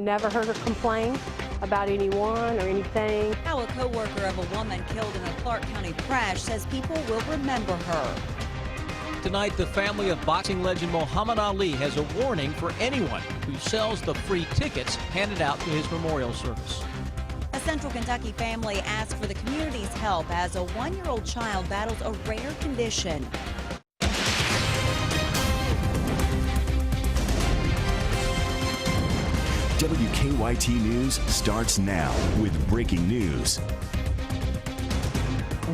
never heard her complain about anyone or anything. Now a co-worker of a woman killed in a Clark County crash says people will remember her. Tonight, the family of boxing legend Muhammad Ali has a warning for anyone who sells the free tickets handed out to his memorial service. A Central Kentucky family asked for the community's help as a one-year-old child battles a rare condition. WKYT News starts now with breaking news.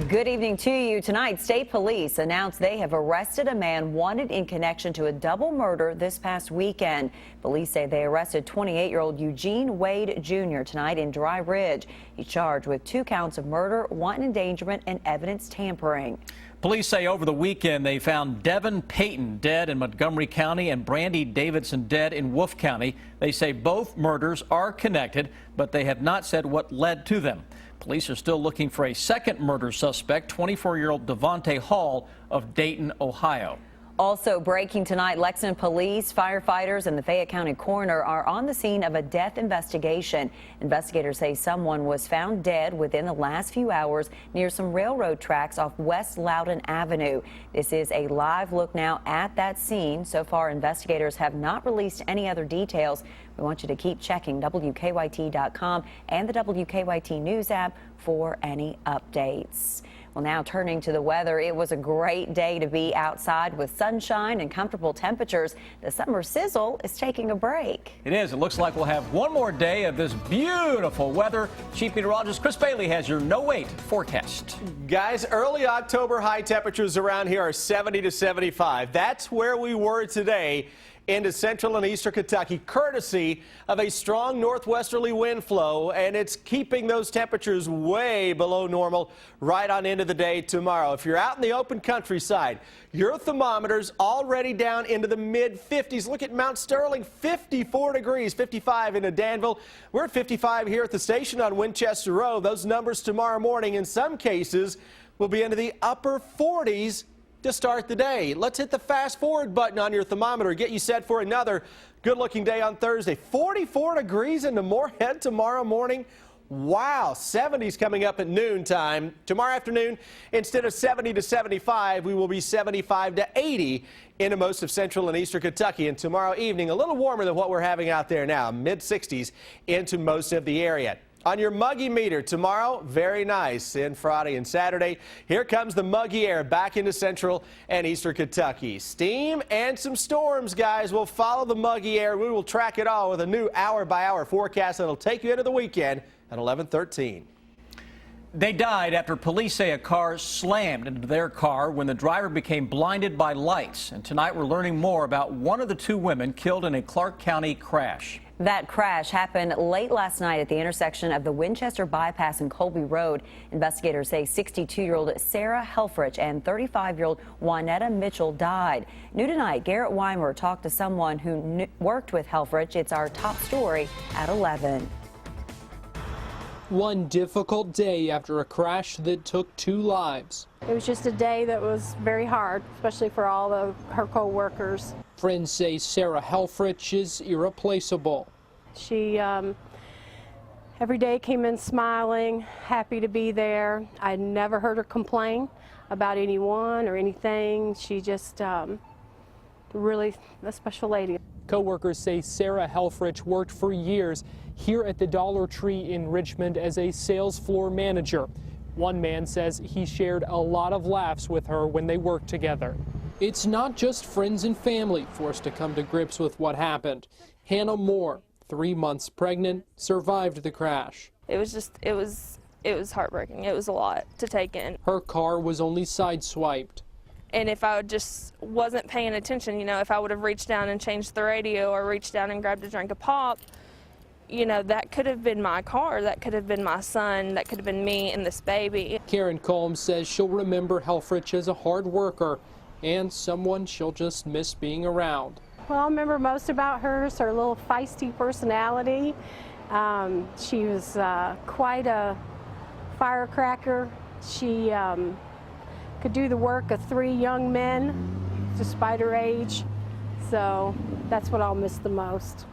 Good evening to you. Tonight, state police announced they have arrested a man wanted in connection to a double murder this past weekend. Police say they arrested 28-year-old Eugene Wade Jr. tonight in Dry Ridge. He's charged with 2 counts of murder, wanton endangerment, and evidence tampering. Police say over the weekend they found Devin Payton dead in Montgomery County and Brandy Davidson dead in Wolfe County. They say both murders are connected, but they have not said what led to them. Police are still looking for a second murder suspect, 24-year-old Devontae Hall of Dayton, Ohio. Also breaking tonight, Lexington police, firefighters, and the Fayette County coroner are on the scene of a death investigation. Investigators say someone was found dead within the last few hours near some railroad tracks off West Loudon Avenue. This is a live look now at that scene. So far, investigators have not released any other details. We want you to keep checking WKYT.com and the WKYT News app for any updates. Well, now turning to the weather, it was a great day to be outside with sunshine and comfortable temperatures. The summer sizzle is taking a break. It is. It looks like we'll have one more day of this beautiful weather. Chief Meteorologist Chris Bailey has your no-wait forecast. Guys, early October high temperatures around here are 70 to 75. That's where we were today into central and eastern Kentucky, courtesy of a strong northwesterly wind flow, and it's keeping those temperatures way below normal right on into the day tomorrow. If you're out in the open countryside, your thermometers already down into the mid-50s. Look at Mount Sterling, 54 degrees, 55 into Danville. We're at 55 here at the station on Winchester Road. Those numbers tomorrow morning, in some cases, will be into the upper 40s to start the day. Let's hit the fast forward button on your thermometer, get you set for another good looking day on Thursday. 44 degrees into Moorhead tomorrow morning. Wow, 70s coming up at noon time. Tomorrow afternoon, instead of 70 to 75, we will be 75 to 80 into most of central and eastern Kentucky. And tomorrow evening, a little warmer than what we're having out there now, mid-60s into most of the area. On your muggy meter tomorrow, very nice in Friday and Saturday. Here comes the muggy air back into central and eastern Kentucky. Steam and some storms, guys. We'll follow the muggy air. We will track it all with a new hour-by-hour forecast that'll take you into the weekend at 11:13. They died after police say a car slammed into their car when the driver became blinded by lights. And tonight we're learning more about one of the 2 women killed in a Clark County crash. That crash happened late last night at the intersection of the Winchester Bypass and Colby Road. Investigators say 62-year-old Sarah Helfrich and 35-year-old Juanetta Mitchell died. New tonight, Garrett Weimer talked to someone who worked with Helfrich. It's our top story at 11. One difficult day after a crash that took 2 lives. It was just a day that was very hard, especially for all of her co-workers. Friends say Sarah Helfrich is irreplaceable. She every day came in smiling, happy to be there. I never heard her complain about anyone or anything. She just really a special lady. Co-workers say Sarah Helfrich worked for years here at the Dollar Tree in Richmond as a sales floor manager. One man says he shared a lot of laughs with her when they worked together. It's not just friends and family forced to come to grips with what happened. Hannah Moore, 3 months pregnant, survived the crash. It was heartbreaking. It was a lot to take in. Her car was only sideswiped. And if I just wasn't paying attention, you know, if I would have reached down and changed the radio or reached down and grabbed a drink of pop, you know, that could have been my car, that could have been my son, that could have been me and this baby. Karen Combs says she'll remember Helfrich as a hard worker and someone she'll just miss being around. Well, I remember most about her is her little feisty personality. She was quite a firecracker. She could do the work of 3 young men despite her age. So that's what I'll miss the most.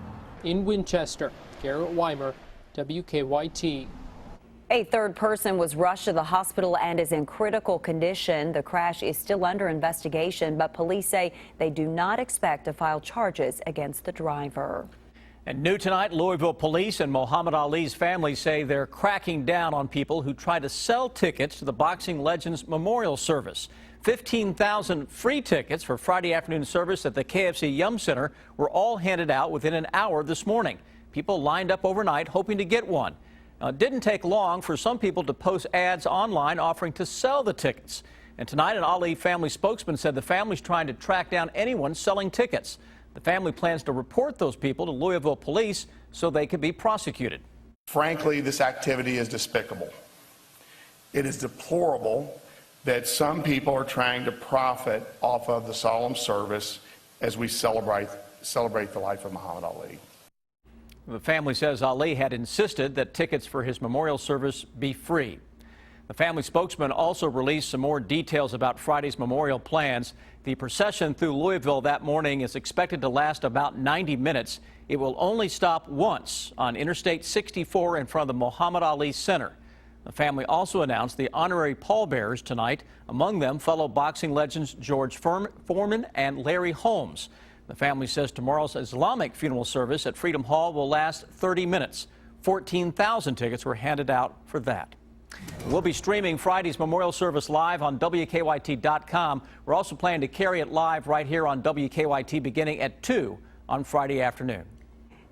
In Winchester, Garrett Weimer, WKYT. A third person was rushed to the hospital and is in critical condition. The crash is still under investigation, but police say they do not expect to file charges against the driver. And new tonight, Louisville police and Muhammad Ali's family say they're cracking down on people who try to sell tickets to the boxing legend's memorial service. 15,000 free tickets for Friday afternoon service at the KFC Yum Center were all handed out within an hour this morning. People lined up overnight hoping to get one. Now, it didn't take long for some people to post ads online offering to sell the tickets. And tonight, an Ali family spokesman said the family's trying to track down anyone selling tickets. The family plans to report those people to Louisville police so they can be prosecuted. Frankly, this activity is despicable. It is deplorable that some people are trying to profit off of the solemn service as we celebrate the life of Muhammad Ali. The family says Ali had insisted that tickets for his memorial service be free. The family spokesman also released some more details about Friday's memorial plans. The procession through Louisville that morning is expected to last about 90 minutes. It will only stop once on Interstate 64 in front of the Muhammad Ali Center. The family also announced the honorary pallbearers tonight, among them fellow boxing legends George Foreman and Larry Holmes. The family says tomorrow's Islamic funeral service at Freedom Hall will last 30 minutes. 14,000 tickets were handed out for that. We'll be streaming Friday's memorial service live on WKYT.com. We're also planning to carry it live right here on WKYT beginning at 2 on Friday afternoon.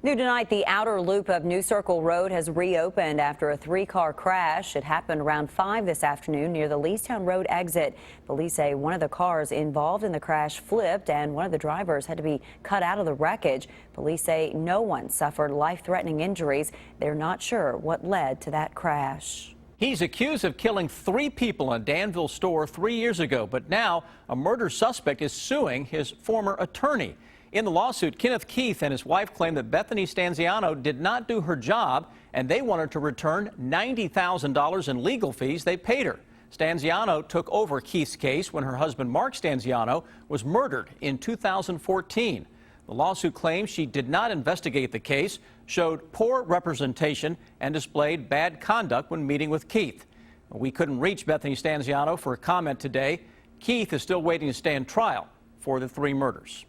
New tonight, the outer loop of New Circle Road has reopened after a 3-car crash. It happened around 5 this afternoon near the Leestown Road exit. Police say one of the cars involved in the crash flipped and one of the drivers had to be cut out of the wreckage. Police say no one suffered life-threatening injuries. They're not sure what led to that crash. He's accused of killing 3 people in a Danville store 3 years ago, but now a murder suspect is suing his former attorney. In the lawsuit, Kenneth Keith and his wife claim that Bethany Stanziano did not do her job, and they wanted to return $90,000 in legal fees they paid her. Stanziano took over Keith's case when her husband, Mark Stanziano, was murdered in 2014. The lawsuit claims she did not investigate the case, showed poor representation, and displayed bad conduct when meeting with Keith. We couldn't reach Bethany Stanziano for a comment today. Keith is still waiting to stand trial for the 3 murders.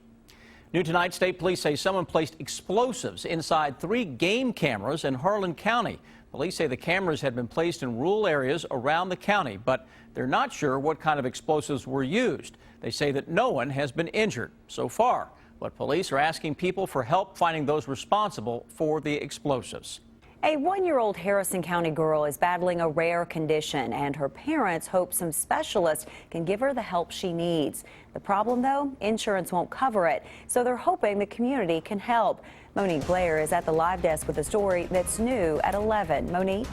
New tonight, state police say someone placed explosives inside 3 game cameras in Harlan County. Police say the cameras had been placed in rural areas around the county, but they're not sure what kind of explosives were used. They say that no one has been injured so far, but police are asking people for help finding those responsible for the explosives. A 1-year-old Harrison County girl is battling a rare condition, and her parents hope some specialists can give her the help she needs. The problem, though, insurance won't cover it, so they're hoping the community can help. Monique Blair is at the live desk with a story that's new at 11. Monique?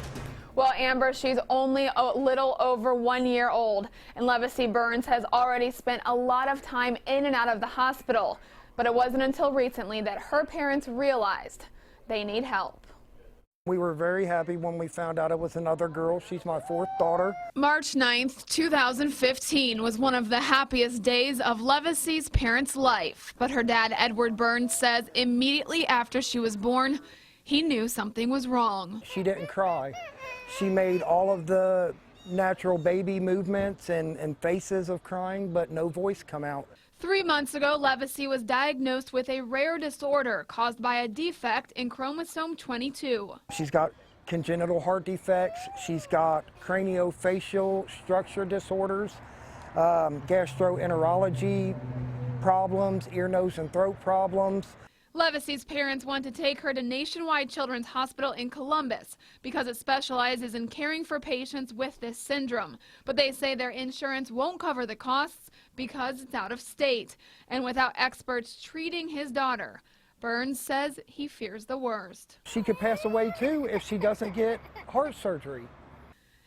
Well, Amber, she's only a little over 1 year old, and Levacy Burns has already spent a lot of time in and out of the hospital. But it wasn't until recently that her parents realized they need help. We were very happy when we found out it was another girl. She's my 4th daughter. March 9th, 2015 was one of the happiest days of Levacy's parents' life. But her dad, Edward Burns, says immediately after she was born, he knew something was wrong. She didn't cry. She made all of the natural baby movements and faces of crying, but no voice come out. 3 months ago, Levacy was diagnosed with a rare disorder caused by a defect in chromosome 22. She's got congenital heart defects. She's got craniofacial structure disorders, gastroenterology problems, ear, nose, and throat problems. Levacy's parents want to take her to Nationwide Children's Hospital in Columbus because it specializes in caring for patients with this syndrome. But they say their insurance won't cover the costs because it's out of state. And without experts treating his daughter, Burns says he fears the worst. She could pass away too if she doesn't get heart surgery.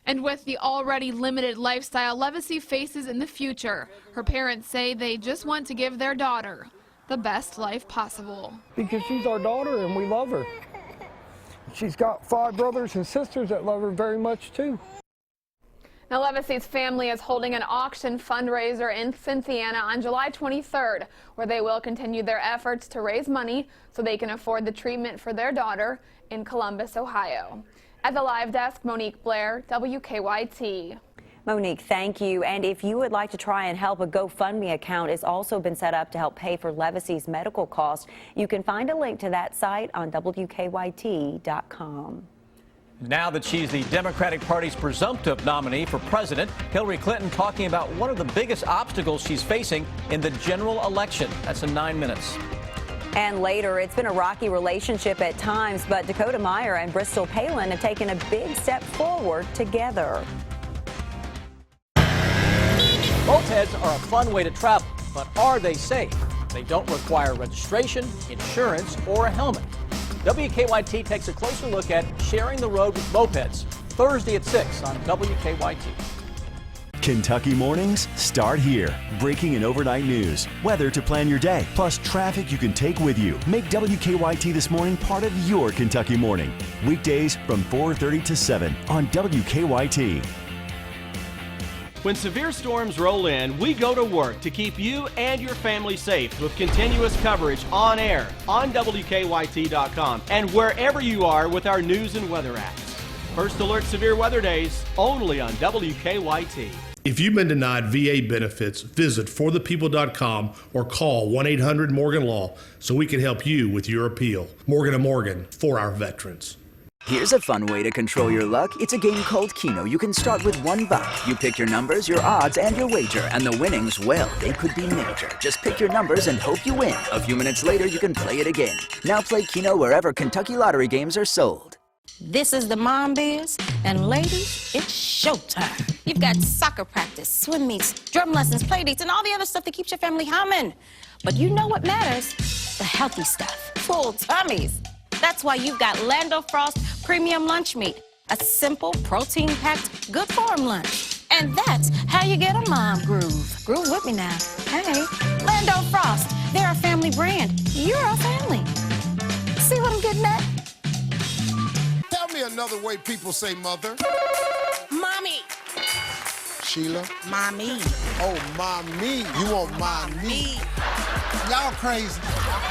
And with the already limited lifestyle Levacy faces in the future, her parents say they just want to give their daughter the best life possible. Because she's our daughter and we love her. She's got 5 brothers and sisters that love her very much too. Now, Levacy's family is holding an auction fundraiser in Cynthiana on July 23rd, where they will continue their efforts to raise money so they can afford the treatment for their daughter in Columbus, Ohio. At the live desk, Monique Blair, WKYT. Monique, thank you. And if you would like to try and help, a GoFundMe account has also been set up to help pay for Levacy's medical costs. You can find a link to that site on WKYT.com. Now that she's the Democratic Party's presumptive nominee for president, Hillary Clinton talking about one of the biggest obstacles she's facing in the general election. That's in 9 minutes. And later, it's been a rocky relationship at times, but Dakota Meyer and Bristol Palin have taken a big step forward together. Mopeds are a fun way to travel, but are they safe? They don't require registration, insurance, or a helmet. WKYT takes a closer look at sharing the road with mopeds, Thursday at 6 on WKYT. Kentucky mornings start here. Breaking and overnight news, weather to plan your day, plus traffic you can take with you. Make WKYT This Morning part of your Kentucky morning. Weekdays from 4:30 to 7 on WKYT. When severe storms roll in, we go to work to keep you and your family safe with continuous coverage on air, on WKYT.com, and wherever you are with our news and weather apps. First Alert Severe Weather Days, only on WKYT. If you've been denied VA benefits, visit forthepeople.com or call 1-800-MORGAN-LAW so we can help you with your appeal. Morgan & Morgan, for our veterans. Here's a fun way to control your luck. It's a game called Keno. You can start with $1. You pick your numbers, your odds, and your wager. And the winnings, well, they could be major. Just pick your numbers and hope you win. A few minutes later, you can play it again. Now play Keno wherever Kentucky Lottery games are sold. This is the Mom Biz, and ladies, it's showtime. You've got soccer practice, swim meets, drum lessons, play dates, and all the other stuff that keeps your family humming. But you know what matters? The healthy stuff. Full tummies. That's why you've got Lando Frost Premium Lunch Meat, a simple, protein-packed, good-for-'em lunch. And that's how you get a mom groove. Groove with me now. Hey, Lando Frost, they're a family brand. You're a family. See what I'm getting at? Tell me another way people say mother. Mommy. Sheila? Mommy. Oh, mommy. You want mommy. Y'all crazy.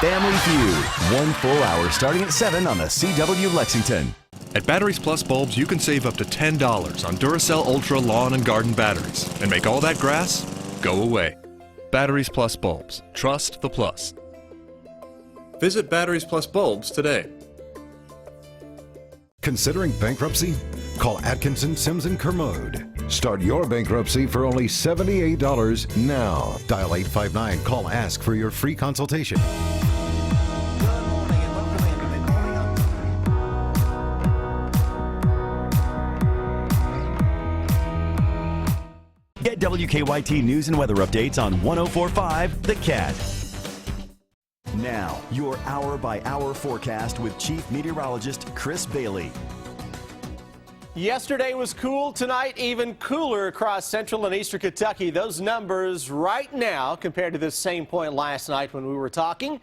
Family Feud, 1 full hour starting at 7 on the CW Lexington. At Batteries Plus Bulbs, you can save up to $10 on Duracell Ultra Lawn and Garden batteries and make all that grass go away. Batteries Plus Bulbs. Trust the plus. Visit Batteries Plus Bulbs today. Considering bankruptcy? Call Atkinson, Sims & Kermode. Start your bankruptcy for only $78 now. Dial 859. Call Ask for your free consultation. Get WKYT news and weather updates on 104.5 The Cat. Now, your hour-by-hour forecast with Chief Meteorologist Chris Bailey. Yesterday was cool. Tonight, even cooler across central and eastern Kentucky. Those numbers right now compared to this same point last night when we were talking.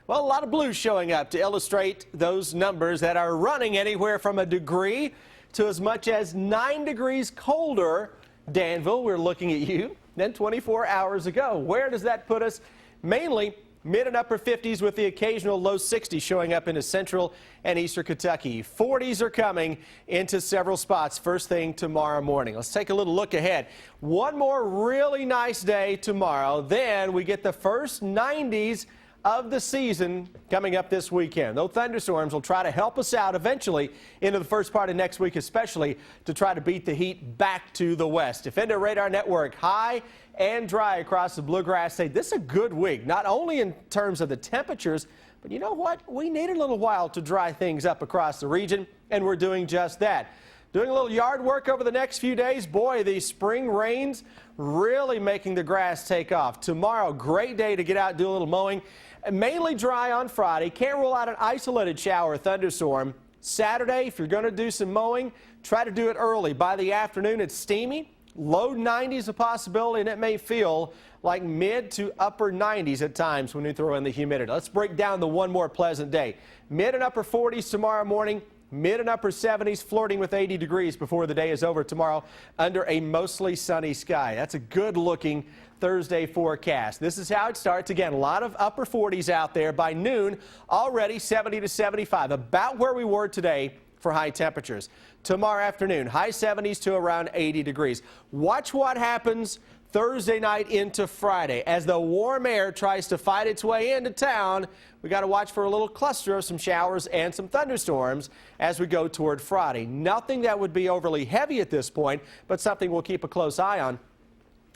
Well, a lot of blue showing up to illustrate those numbers that are running anywhere from a degree to as much as 9 degrees colder. Danville, we're looking at you, than 24 hours ago. Where does that put us? Mainly mid and upper 50s with the occasional low 60s showing up into central and eastern Kentucky. 40s are coming into several spots first thing tomorrow morning. Let's take a little look ahead. One more really nice day tomorrow. Then we get the first 90s of the season coming up this weekend. Those thunderstorms will try to help us out eventually into the first part of next week, especially to try to beat the heat back to the west. Defender Radar Network, high and dry across the Bluegrass State. This is a good week, not only in terms of the temperatures, but you know what? We need a little while to dry things up across the region, and we're doing just that. Doing a little yard work over the next few days. Boy, these spring rains really making the grass take off. Tomorrow, great day to get out and do a little mowing. Mainly dry on Friday. Can't rule out an isolated shower or thunderstorm. Saturday, if you're going to do some mowing, try to do it early. By the afternoon, it's steamy. Low 90s a possibility, and it may feel like mid to upper 90s at times when you throw in the humidity. Let's break down the one more pleasant day. Mid and upper 40s tomorrow morning. Mid and upper 70s, flirting with 80 degrees before the day is over tomorrow under a mostly sunny sky. That's a good looking Thursday forecast. This is how it starts. Again, a lot of upper 40s out there. By noon, already 70 to 75, about where we were today for high temperatures. Tomorrow afternoon, high 70s to around 80 degrees. Watch what happens Thursday night into Friday. As the warm air tries to fight its way into town, we got to watch for a little cluster of some showers and some thunderstorms as we go toward Friday. Nothing that would be overly heavy at this point, but something we'll keep a close eye on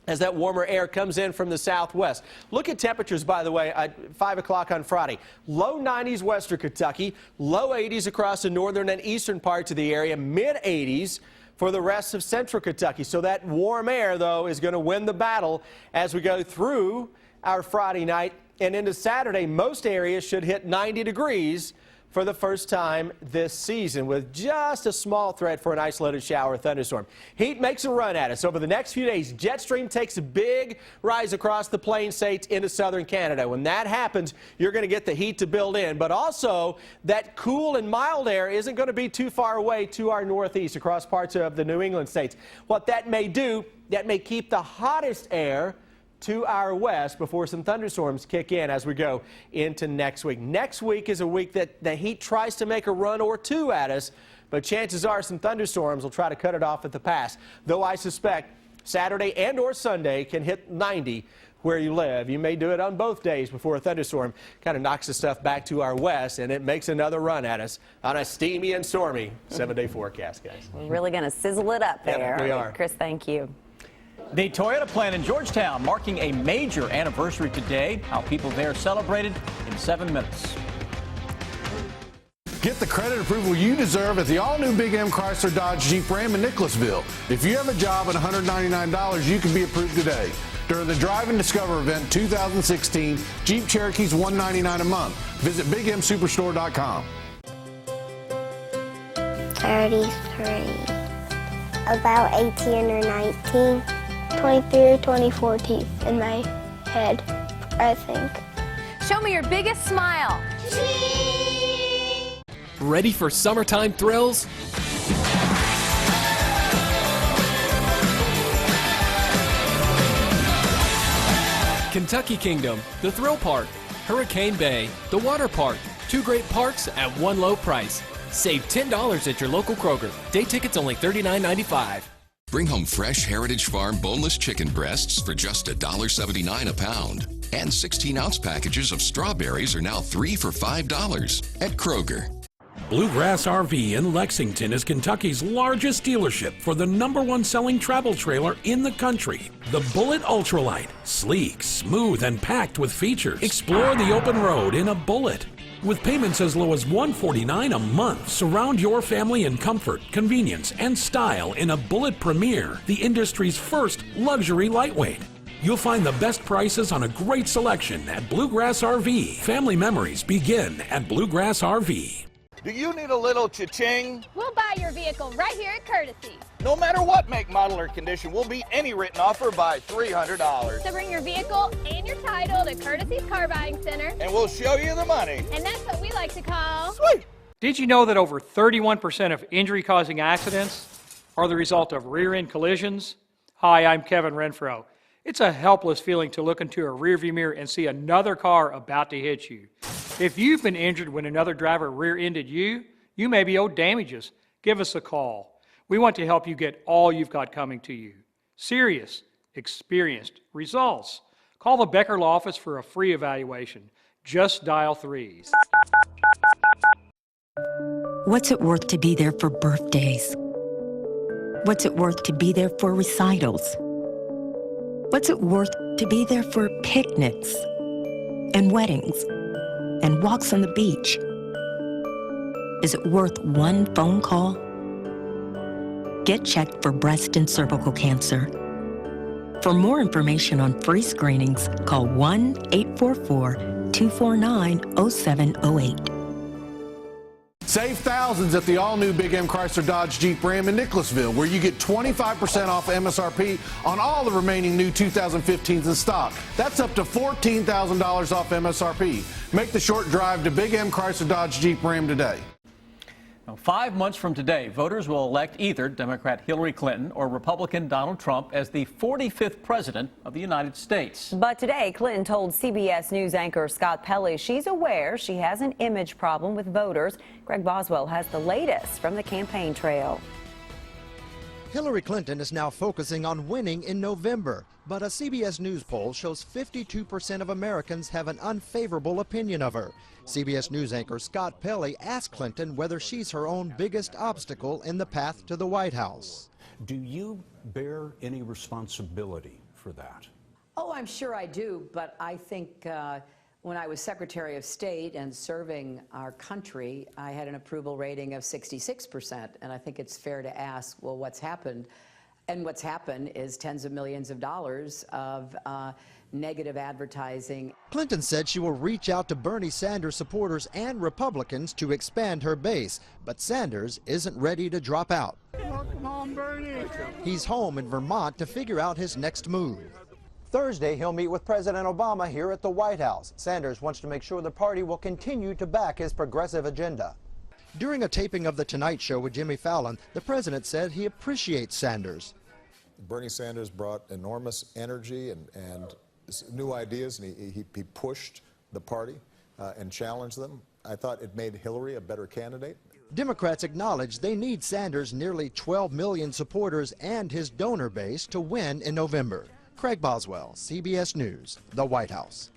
as that warmer air comes in from the southwest. Look at temperatures, by the way, at 5 o'clock on Friday. Low 90s western Kentucky, low 80s across the northern and eastern parts of the area, mid 80s for the rest of central Kentucky. So that warm air, though, is going to win the battle as we go through our Friday night and into Saturday. Most areas should hit 90 degrees for the first time this season, with just a small threat for an isolated shower or thunderstorm. Heat makes a run at us over the next few days. Jet stream takes a big rise across the plain states into southern Canada. When that happens, you're going to get the heat to build in, but also that cool and mild air isn't going to be too far away to our northeast across parts of the New England states. What that may do, that may keep the hottest air to our west before some thunderstorms kick in as we go into next week. Next week is a week that the heat tries to make a run or two at us, but chances are some thunderstorms will try to cut it off at the pass. Though I suspect Saturday and or Sunday can hit 90 where you live. You may do it on both days before a thunderstorm kind of knocks the stuff back to our west, and it makes another run at us on a steamy and stormy 7-day forecast, guys. We're really going to sizzle it up there. Yeah, we are. Chris, thank you. The Toyota plant in Georgetown marking a major anniversary today. How people there celebrated in 7 minutes. Get the credit approval you deserve at the all-new Big M Chrysler Dodge Jeep Ram in Nicholasville. If you have a job at $199, you can be approved today. During the Drive and Discover event 2016, Jeep Cherokee's $199 a month. Visit BigMSuperstore.com. 33. About 18 or 19. 23 or 24 teeth in my head, I think. Show me your biggest smile. Ready for summertime thrills? Kentucky Kingdom, the Thrill Park, Hurricane Bay, the Water Park. 2 great parks at one low price. Save $10 at your local Kroger. Day tickets only $39.95. Bring home fresh Heritage Farm boneless chicken breasts for just $1.79 a pound. And 16-ounce packages of strawberries are now 3 for $5 at Kroger. Bluegrass RV in Lexington is Kentucky's largest dealership for the #1 selling travel trailer in the country. The Bullet Ultralight. Sleek, smooth, and packed with features. Explore the open road in a Bullet. With payments as low as $149 a month, surround your family in comfort, convenience, and style in a Bullet Premier, the industry's first luxury lightweight. You'll find the best prices on a great selection at Bluegrass RV. Family memories begin at Bluegrass RV. Do you need a little cha-ching? We'll buy your vehicle right here at Courtesy. No matter what make, model, or condition, we'll beat any written offer by $300. So bring your vehicle and your title to Courtesy's Car Buying Center. And we'll show you the money. And that's what we like to call... Sweet! Did you know that over 31% of injury-causing accidents are the result of rear-end collisions? Hi, I'm Kevin Renfro. It's a helpless feeling to look into a rearview mirror and see another car about to hit you. If you've been injured when another driver rear-ended you, you may be owed damages. Give us a call. We want to help you get all you've got coming to you. Serious, experienced results. Call the Becker Law Office for a free evaluation. Just dial 3. What's it worth to be there for birthdays? What's it worth to be there for recitals? What's it worth to be there for picnics and weddings and walks on the beach? Is it worth one phone call? Get checked for breast and cervical cancer. For more information on free screenings, call 1-844-249-0708. Save thousands at the all-new Big M Chrysler Dodge Jeep Ram in Nicholasville, where you get 25% off MSRP on all the remaining new 2015s in stock. That's up to $14,000 off MSRP. Make the short drive to Big M Chrysler Dodge Jeep Ram today. Now, 5 months from today, voters will elect either Democrat Hillary Clinton or Republican Donald Trump as the 45th president of the United States. But today, Clinton told CBS News anchor Scott Pelley she's aware she has an image problem with voters. Greg Boswell has the latest from the campaign trail. Hillary Clinton is now focusing on winning in November, but a CBS News poll shows 52% of Americans have an unfavorable opinion of her. CBS News anchor Scott Pelley asked Clinton whether she's her own biggest obstacle in the path to the White House. Do you bear any responsibility for that? Oh, I'm sure I do, but I think when I was Secretary of State and serving our country, I had an approval rating of 66%, and I think it's fair to ask, well, what's happened? And what's happened is tens of millions of dollars of negative advertising. Clinton said she will reach out to Bernie Sanders supporters and Republicans to expand her base, but Sanders isn't ready to drop out. Come on, Bernie. He's home in Vermont to figure out his next move. Thursday, he'll meet with President Obama here at the White House. Sanders wants to make sure the party will continue to back his progressive agenda. During a taping of The Tonight Show with Jimmy Fallon, the president said he appreciates Sanders. Bernie Sanders brought enormous energy and new ideas, and he pushed the party and challenged them. I thought it made Hillary a better candidate. Democrats acknowledge they need Sanders' nearly 12 million supporters and his donor base to win in November. Craig Boswell, CBS News, the White House.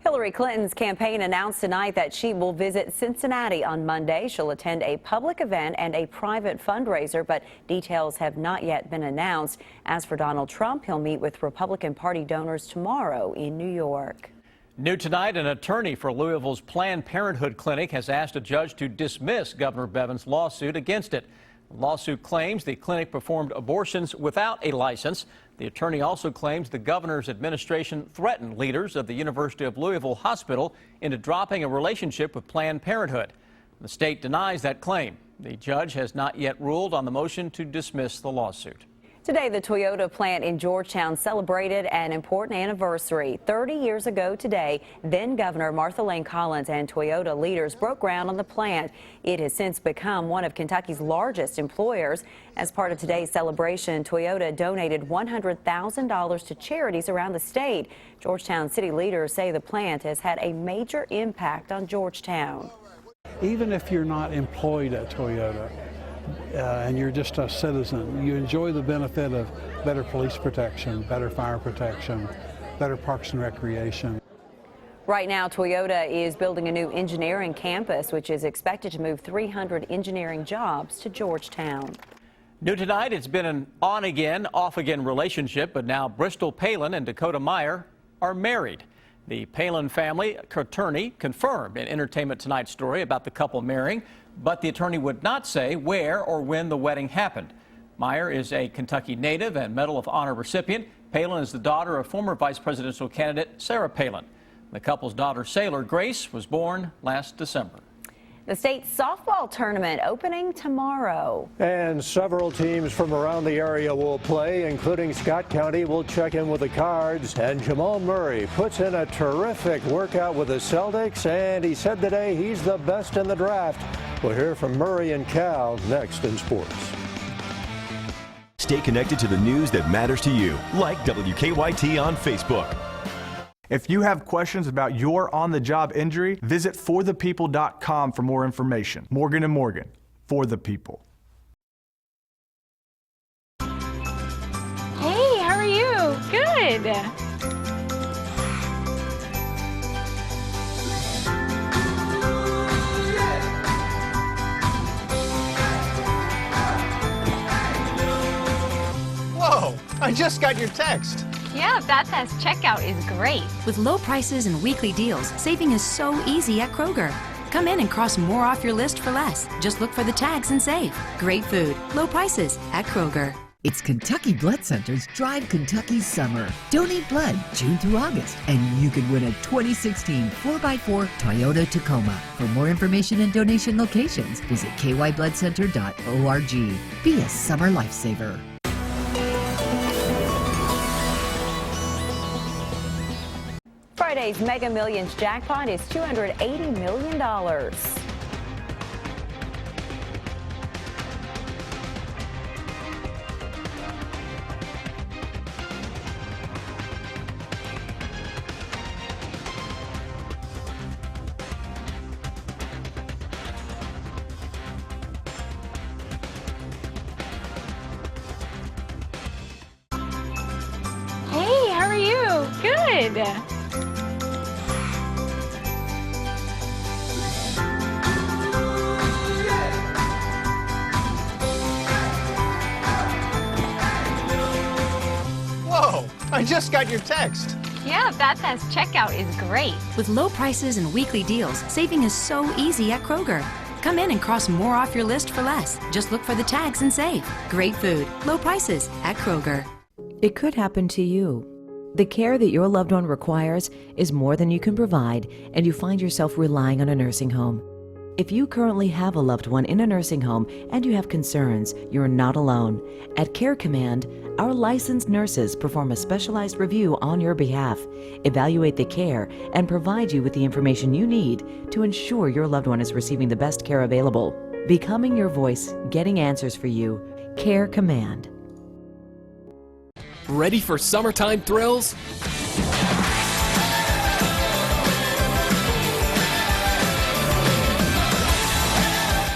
Hillary Clinton's campaign announced tonight that she will visit Cincinnati on Monday. She'll attend a public event and a private fundraiser, but details have not yet been announced. As for Donald Trump, he'll meet with Republican Party donors tomorrow in New York. New tonight, an attorney for Louisville's Planned Parenthood clinic has asked a judge to dismiss Governor Bevin's lawsuit against it. The lawsuit claims the clinic performed abortions without a license. The attorney also claims the governor's administration threatened leaders of the University of Louisville Hospital into dropping a relationship with Planned Parenthood. The state denies that claim. The judge has not yet ruled on the motion to dismiss the lawsuit. Today, the Toyota plant in Georgetown celebrated an important anniversary. 30 years ago today, then Governor Martha Lane Collins and Toyota leaders broke ground on the plant. It has since become one of Kentucky's largest employers. As part of today's celebration, Toyota donated $100,000 to charities around the state. Georgetown city leaders say the plant has had a major impact on Georgetown. Even if you're not employed at Toyota, and you're just a citizen, you enjoy the benefit of better police protection, better fire protection, better parks and recreation. Right now, Toyota is building a new engineering campus, which is expected to move 300 engineering jobs to Georgetown. New tonight, it's been an on-again, off-again relationship, but now Bristol Palin and Dakota Meyer are married. The Palin family attorney confirmed in Entertainment Tonight's story about the couple marrying, but the attorney would not say where or when the wedding happened. Meyer is a Kentucky native and Medal of Honor recipient. Palin is the daughter of former vice presidential candidate Sarah Palin. The couple's daughter, Sailor Grace, was born last December. The state softball tournament opening tomorrow. And several teams from around the area will play, including Scott County will check in with the Cards. And Jamal Murray puts in a terrific workout with the Celtics, and he said today he's the best in the draft. We'll hear from Murray and Cal next in sports. Stay connected to the news that matters to you, like WKYT on Facebook. If you have questions about your on-the-job injury, visit forthepeople.com for more information. Morgan & Morgan, for the people. Hey, how are you? Good. Whoa, I just got your text. Yeah, that says checkout is great. With low prices and weekly deals, saving is so easy at Kroger. Come in and cross more off your list for less. Just look for the tags and save. Great food, low prices at Kroger. It's Kentucky Blood Center's Drive Kentucky Summer. Donate blood June through August, and you could win a 2016 4x4 Toyota Tacoma. For more information and donation locations, visit kybloodcenter.org. Be a summer lifesaver. Friday's Mega Millions jackpot is $280 million. there. Whoa, I just got your text. Yeah, that says checkout is great. With low prices and weekly deals, saving is so easy at Kroger. Come in and cross more off your list for less. Just look for the tags and save. Great food, low prices at Kroger. It could happen to you. The care that your loved one requires is more than you can provide, and you find yourself relying on a nursing home. If you currently have a loved one in a nursing home and you have concerns, you're not alone. At Care Command, our licensed nurses perform a specialized review on your behalf, evaluate the care, and provide you with the information you need to ensure your loved one is receiving the best care available. Becoming your voice, getting answers for you. Care Command. Ready for summertime thrills?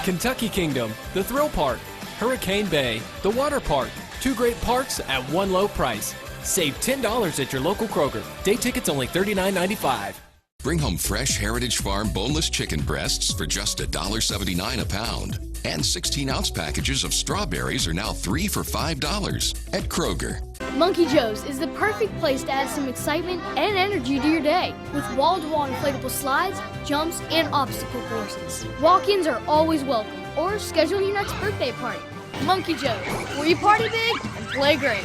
Kentucky Kingdom, the Thrill Park, Hurricane Bay, the Water Park. 2 great parks at one low price. Save $10 at your local Kroger. Day tickets only $39.95. Bring home fresh Heritage Farm boneless chicken breasts for just $1.79 a pound. And 16-ounce packages of strawberries are now 3 for $5 at Kroger. Monkey Joe's is the perfect place to add some excitement and energy to your day with wall-to-wall inflatable slides, jumps, and obstacle courses. Walk-ins are always welcome, or schedule your next birthday party. Monkey Joe's, where you party big and play great.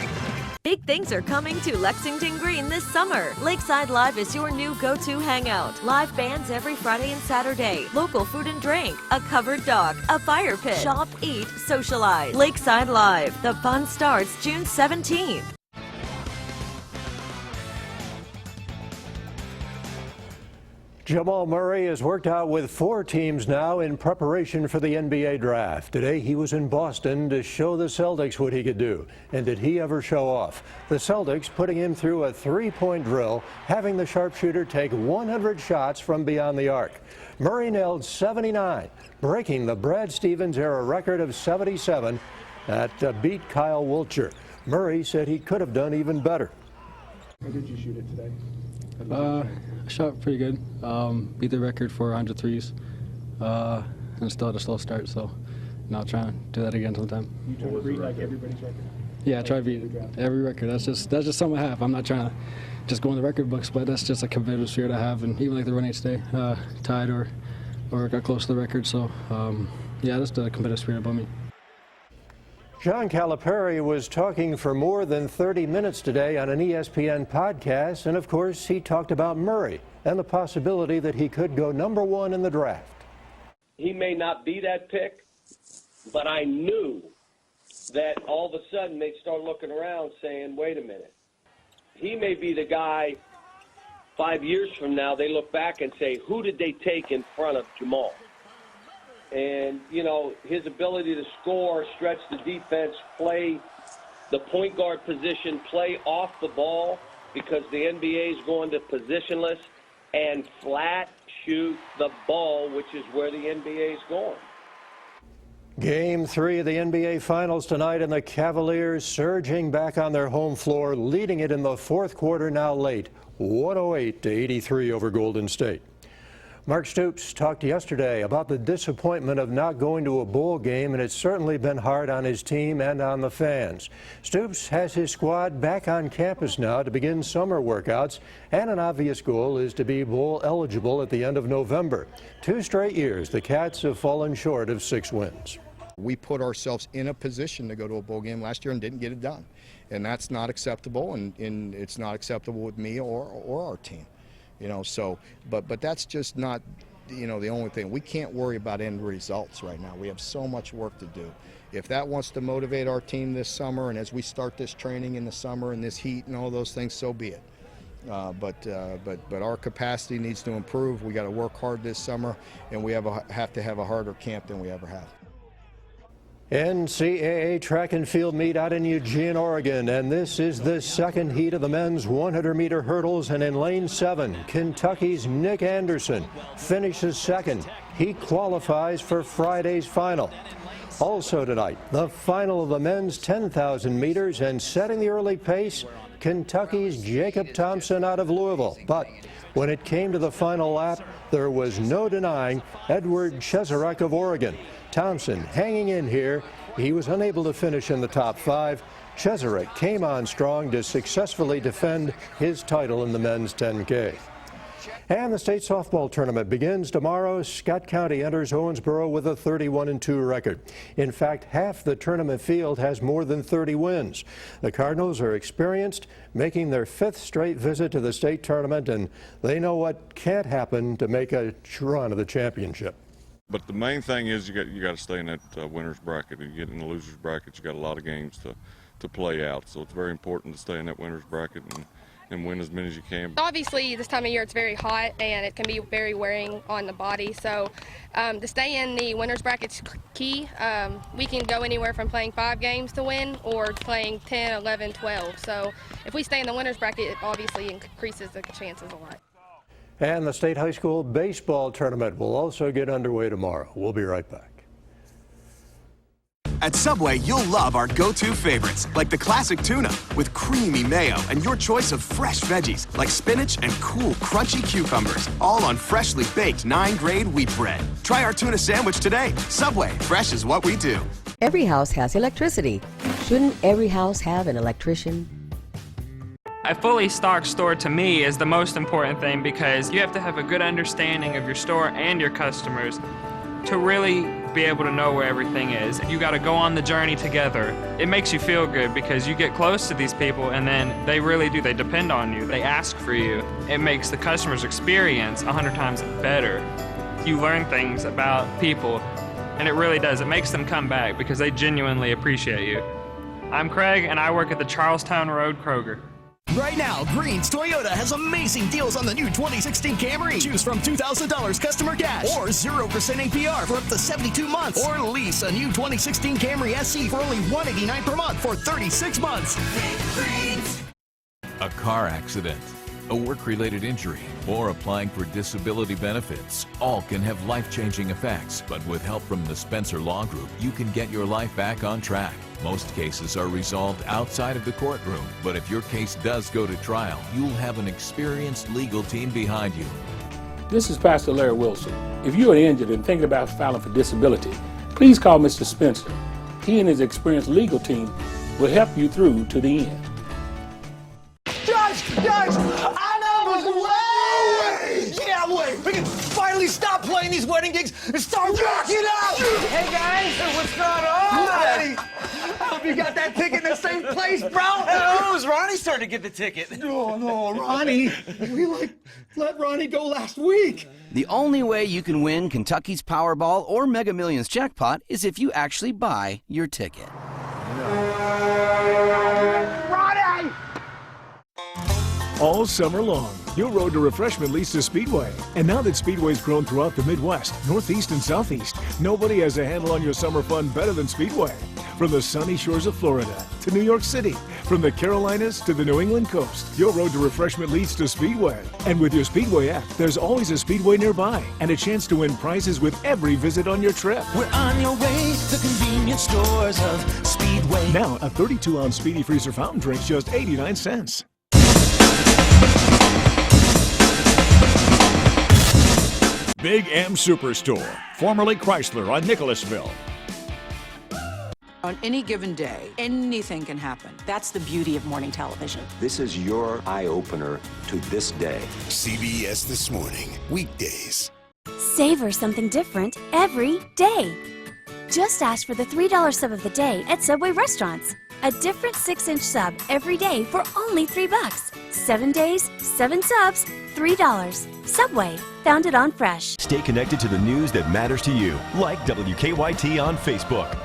Big things are coming to Lexington Green this summer. Lakeside Live is your new go-to hangout. Live bands every Friday and Saturday. Local food and drink. A covered dock. A fire pit. Shop, eat, socialize. Lakeside Live. The fun starts June 17th. Jamal Murray has worked out with 4 teams now in preparation for the NBA draft. Today he was in Boston to show the Celtics what he could do. And did he ever show off? The Celtics putting him through a 3-point drill, having the sharpshooter take 100 shots from beyond the arc. Murray nailed 79, breaking the Brad Stevens era record of 77 that beat Kyle Wiltshire. Murray said he could have done even better. How did you shoot it today? I shot pretty good. Beat the record for 100 threes. And still had a slow start, so now trying to do that again sometime. You trying to beat like everybody's record? Yeah, I try to beat every record. That's just something I have. I'm not trying to just go in the record books, but that's just a competitive spirit I have. And even like the run age today, tied or got close to the record. So yeah, that's the competitive spirit about me. John Calipari was talking for more than 30 minutes today on an ESPN podcast, and of course he talked about Murray and the possibility that he could go #1 in the draft. He may not be that pick, but I knew that all of a sudden they'd start looking around saying, wait a minute, he may be the guy 5 years from now. They look back and say, who did they take in front of Jamal? And, you know, his ability to score, stretch the defense, play the point guard position, play off the ball because the NBA is going to positionless, and flat shoot the ball, which is where the NBA is going. Game 3 of the NBA Finals tonight, and the Cavaliers surging back on their home floor, leading it in the 4th quarter now late, 108-83 over Golden State. Mark Stoops talked yesterday about the disappointment of not going to a bowl game, and it's certainly been hard on his team and on the fans. Stoops has his squad back on campus now to begin summer workouts, and an obvious goal is to be bowl eligible at the end of November. 2 straight years, the Cats have fallen short of 6 wins. We put ourselves in a position to go to a bowl game last year and didn't get it done. And that's not acceptable, and it's not acceptable with me or our team. You know, so, but that's just not, you know, the only thing. We can't worry about end results right now. We have so much work to do. If that wants to motivate our team this summer, and as we start this training in the summer and this heat and all those things, so be it. But our capacity needs to improve. We got to work hard this summer, and we have to have a harder camp than we ever have. NCAA track and field meet out in Eugene, Oregon, and this is the second heat of the men's 100-meter hurdles, and in lane 7, Kentucky's Nick Anderson finishes second. He qualifies for Friday's final. Also tonight, the final of the men's 10,000 meters, and setting the early pace, Kentucky's Jacob Thompson out of Louisville. But when it came to the final lap, there was no denying Edward Cheserek of Oregon. Thompson hanging in here. He was unable to finish in the top 5. Cheserek came on strong to successfully defend his title in the men's 10K. And the state softball tournament begins tomorrow. Scott County enters Owensboro with a 31-2 record. In fact, half the tournament field has more than 30 wins. The Cardinals are experienced, making their 5th straight visit to the state tournament, and they know what can't happen to make a run of the championship. But the main thing is you got to stay in that winner's bracket. If you get in the loser's bracket, you got a lot of games to play out. So it's very important to stay in that winner's bracket and win as many as you can. Obviously, this time of year it's very hot and it can be very wearing on the body. So to stay in the winner's bracket's key. We can go anywhere from playing 5 games to win or playing 10, 11, 12. So if we stay in the winner's bracket, it obviously increases the chances a lot. And the state high school baseball tournament will also get underway tomorrow. We'll be right back. At Subway, you'll love our go-to favorites, like the classic tuna with creamy mayo and your choice of fresh veggies like spinach and cool, crunchy cucumbers, all on freshly baked 9-grade wheat bread. Try our tuna sandwich today. Subway, fresh is what we do. Every house has electricity. Shouldn't every house have an electrician? A fully stocked store to me is the most important thing because you have to have a good understanding of your store and your customers to really be able to know where everything is. You got to go on the journey together. It makes you feel good because you get close to these people and then they really do. They depend on you. They ask for you. It makes the customer's experience 100 times better. You learn things about people and it really does. It makes them come back because they genuinely appreciate you. I'm Craig and I work at the Charlestown Road Kroger. Right now, Green's Toyota has amazing deals on the new 2016 Camry. Choose from $2,000 customer cash or 0% APR for up to 72 months. Or lease a new 2016 Camry SE for only $189 per month for 36 months. A car accident, a work-related injury, or applying for disability benefits all can have life-changing effects. But with help from the Spencer Law Group, you can get your life back on track. Most cases are resolved outside of the courtroom, but if your case does go to trial, you'll have an experienced legal team behind you. This is Pastor Larry Wilson. If you are injured and thinking about filing for disability, please call Mr. Spencer. He and his experienced legal team will help you through to the end. Judge! I know it's way! Yeah, wait! We can finally stop playing these wedding gigs and start rocking out! Hey guys, what's going on? Buddy, I hope you got that ticket in the same place, bro! Oh, it was Ronnie starting to get the ticket. No, Ronnie. We let Ronnie go last week. The only way you can win Kentucky's Powerball or Mega Millions jackpot is if you actually buy your ticket. Ronnie! All summer long, you'll road to refreshment leads to Speedway. And now that Speedway's grown throughout the Midwest, Northeast, and Southeast, nobody has a handle on your summer fun better than Speedway. From the sunny shores of Florida to New York City, from the Carolinas to the New England coast, your road to refreshment leads to Speedway. And with your Speedway app, there's always a Speedway nearby and a chance to win prizes with every visit on your trip. We're on your way to convenience stores of Speedway. Now, a 32-ounce Speedy Freezer fountain drink's just 89 cents. Big M Superstore, formerly Chrysler on Nicholasville. On any given day, anything can happen. That's the beauty of morning television. This is your eye-opener to this day. CBS This Morning, weekdays. Savor something different every day. Just ask for the $3 sub of the day at Subway restaurants. A different 6-inch sub every day for only $3. 7 days, 7 subs, $3. Subway, founded on fresh. Stay connected to the news that matters to you, like WKYT on Facebook.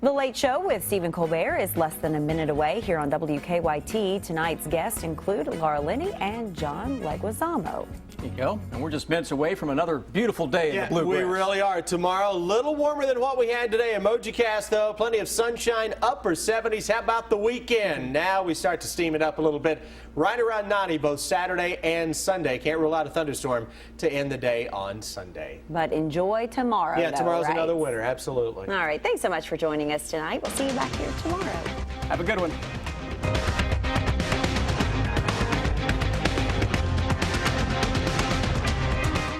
The Late Show with Stephen Colbert is less than a minute away here on WKYT. Tonight's guests include Laura Linney and John Leguizamo. There you go. And we're just minutes away from another beautiful day in the Bluegrass. We really are. Tomorrow, a little warmer than what we had today. Emoji cast, though. Plenty of sunshine, upper 70s. How about the weekend? Now we start to steam it up a little bit. Right around 90 both Saturday and Sunday. Can't rule out a thunderstorm to end the day on Sunday. But enjoy tomorrow. Yeah, though, tomorrow's right? another winner. Absolutely. All right. Thanks so much for joining us tonight. We'll see you back here tomorrow. Have a good one.